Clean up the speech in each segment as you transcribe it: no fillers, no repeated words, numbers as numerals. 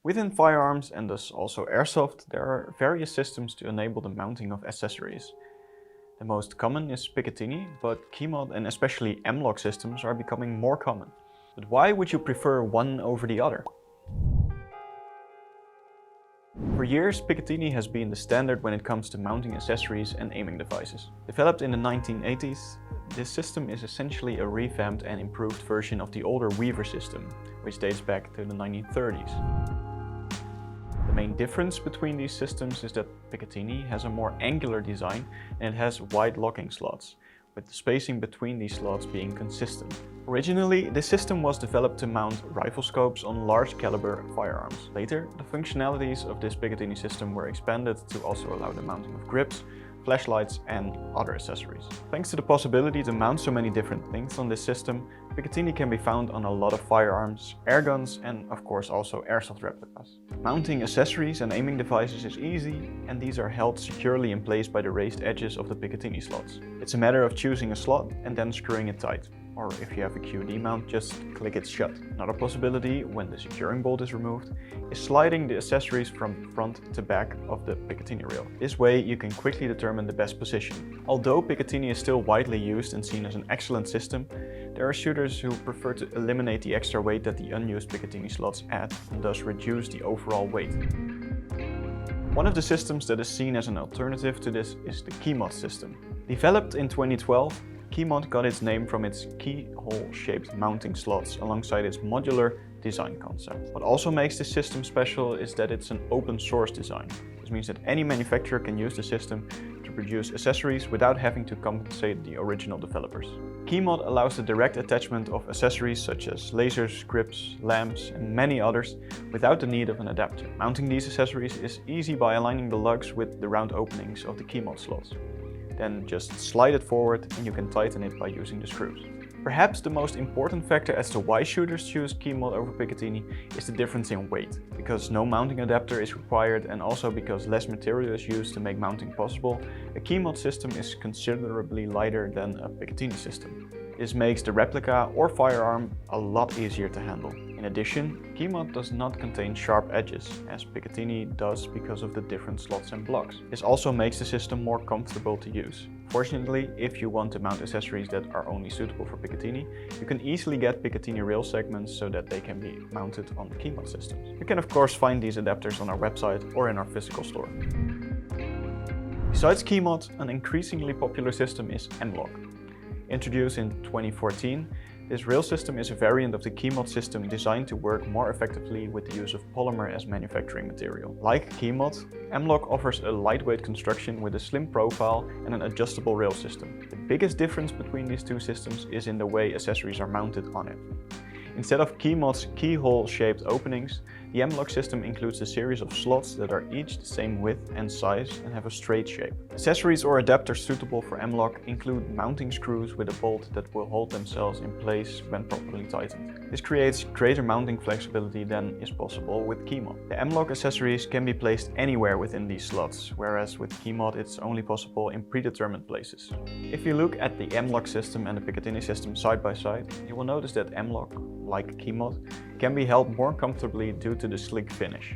Within firearms, and thus also airsoft, there are various systems to enable the mounting of accessories. The most common is Picatinny, but KeyMod and especially M-LOK systems are becoming more common. But why would you prefer one over the other? For years, Picatinny has been the standard when it comes to mounting accessories and aiming devices. Developed in the 1980s, this system is essentially a revamped and improved version of the older Weaver system, which dates back to the 1930s. The main difference between these systems is that Picatinny has a more angular design and it has wide locking slots, with the spacing between these slots being consistent. Originally, this system was developed to mount rifle scopes on large caliber firearms. Later, the functionalities of this Picatinny system were expanded to also allow the mounting of grips, flashlights and other accessories. Thanks to the possibility to mount so many different things on this system, Picatinny can be found on a lot of firearms, airguns and of course also airsoft replicas. Mounting accessories and aiming devices is easy, and these are held securely in place by the raised edges of the Picatinny slots. It's a matter of choosing a slot and then screwing it tight. Or if you have a QD mount, just click it shut. Another possibility, when the securing bolt is removed, is sliding the accessories from front to back of the Picatinny rail. This way you can quickly determine the best position. Although Picatinny is still widely used and seen as an excellent system, there are shooters who prefer to eliminate the extra weight that the unused Picatinny slots add and thus reduce the overall weight. One of the systems that is seen as an alternative to this is the KeyMod system. Developed in 2012, KeyMod got its name from its keyhole-shaped mounting slots alongside its modular design concept. What also makes this system special is that it's an open source design. This means that any manufacturer can use the system to produce accessories without having to compensate the original developers. KeyMod allows the direct attachment of accessories such as lasers, grips, lamps and many others without the need of an adapter. Mounting these accessories is easy by aligning the lugs with the round openings of the KeyMod slots. Then just slide it forward and you can tighten it by using the screws. Perhaps the most important factor as to why shooters choose KeyMod over Picatinny is the difference in weight. Because no mounting adapter is required and also because less material is used to make mounting possible, a KeyMod system is considerably lighter than a Picatinny system. This makes the replica or firearm a lot easier to handle. In addition, KeyMod does not contain sharp edges, as Picatinny does because of the different slots and blocks. This also makes the system more comfortable to use. Fortunately, if you want to mount accessories that are only suitable for Picatinny, you can easily get Picatinny rail segments so that they can be mounted on the KeyMod systems. You can of course find these adapters on our website or in our physical store. Besides KeyMod, an increasingly popular system is M-LOK. Introduced in 2014, this rail system is a variant of the KeyMod system designed to work more effectively with the use of polymer as manufacturing material. Like KeyMod, M-LOK offers a lightweight construction with a slim profile and an adjustable rail system. The biggest difference between these two systems is in the way accessories are mounted on it. Instead of KeyMod's keyhole-shaped openings, the M-LOK system includes a series of slots that are each the same width and size and have a straight shape. Accessories or adapters suitable for M-LOK include mounting screws with a bolt that will hold themselves in place when properly tightened. This creates greater mounting flexibility than is possible with KeyMod. The M-LOK accessories can be placed anywhere within these slots, whereas with KeyMod it's only possible in predetermined places. If you look at the M-LOK system and the Picatinny system side by side, you will notice that M-LOK, like KeyMod, can be held more comfortably due to the sleek finish.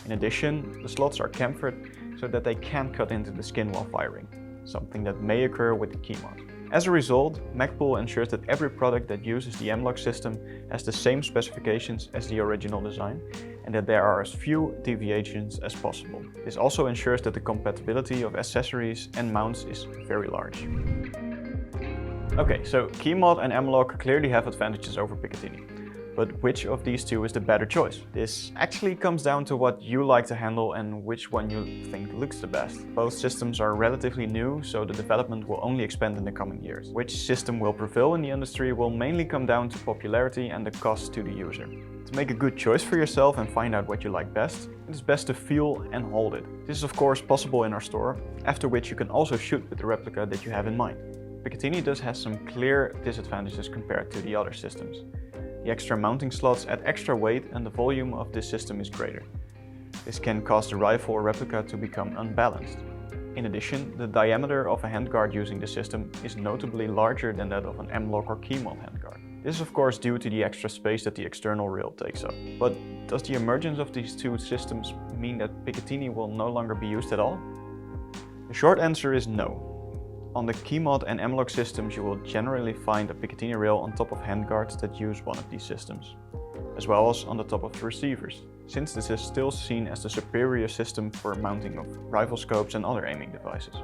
In addition, the slots are chamfered so that they can't cut into the skin while firing, something that may occur with the KeyMod. As a result, Magpul ensures that every product that uses the M-LOK system has the same specifications as the original design and that there are as few deviations as possible. This also ensures that the compatibility of accessories and mounts is very large. Okay, so KeyMod and M-LOK clearly have advantages over Picatinny. But which of these two is the better choice? This actually comes down to what you like to handle and which one you think looks the best. Both systems are relatively new, so the development will only expand in the coming years. Which system will prevail in the industry will mainly come down to popularity and the cost to the user. To make a good choice for yourself and find out what you like best, it is best to feel and hold it. This is of course possible in our store, after which you can also shoot with the replica that you have in mind. Picatinny does have some clear disadvantages compared to the other systems. The extra mounting slots add extra weight and the volume of this system is greater. This can cause the rifle or replica to become unbalanced. In addition, the diameter of a handguard using the system is notably larger than that of an M-LOK or KeyMod handguard. This is of course due to the extra space that the external rail takes up. But does the emergence of these two systems mean that Picatinny will no longer be used at all? The short answer is no. On the KeyMod and M-LOK systems you will generally find a Picatinny rail on top of handguards that use one of these systems, as well as on the top of the receivers, since this is still seen as the superior system for mounting of rifle scopes and other aiming devices.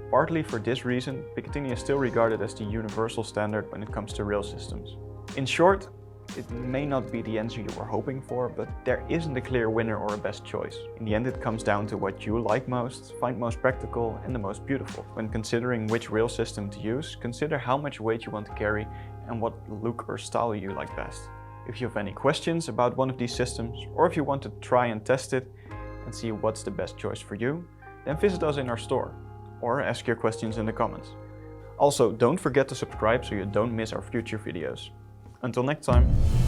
Partly for this reason, Picatinny is still regarded as the universal standard when it comes to rail systems. In short, it may not be the answer you were hoping for, but there isn't a clear winner or a best choice. In the end it comes down to what you like most, find most practical and the most beautiful. When considering which rail system to use, consider how much weight you want to carry and what look or style you like best. If you have any questions about one of these systems, or if you want to try and test it and see what's the best choice for you, then visit us in our store, or ask your questions in the comments. Also, don't forget to subscribe so you don't miss our future videos. Until next time!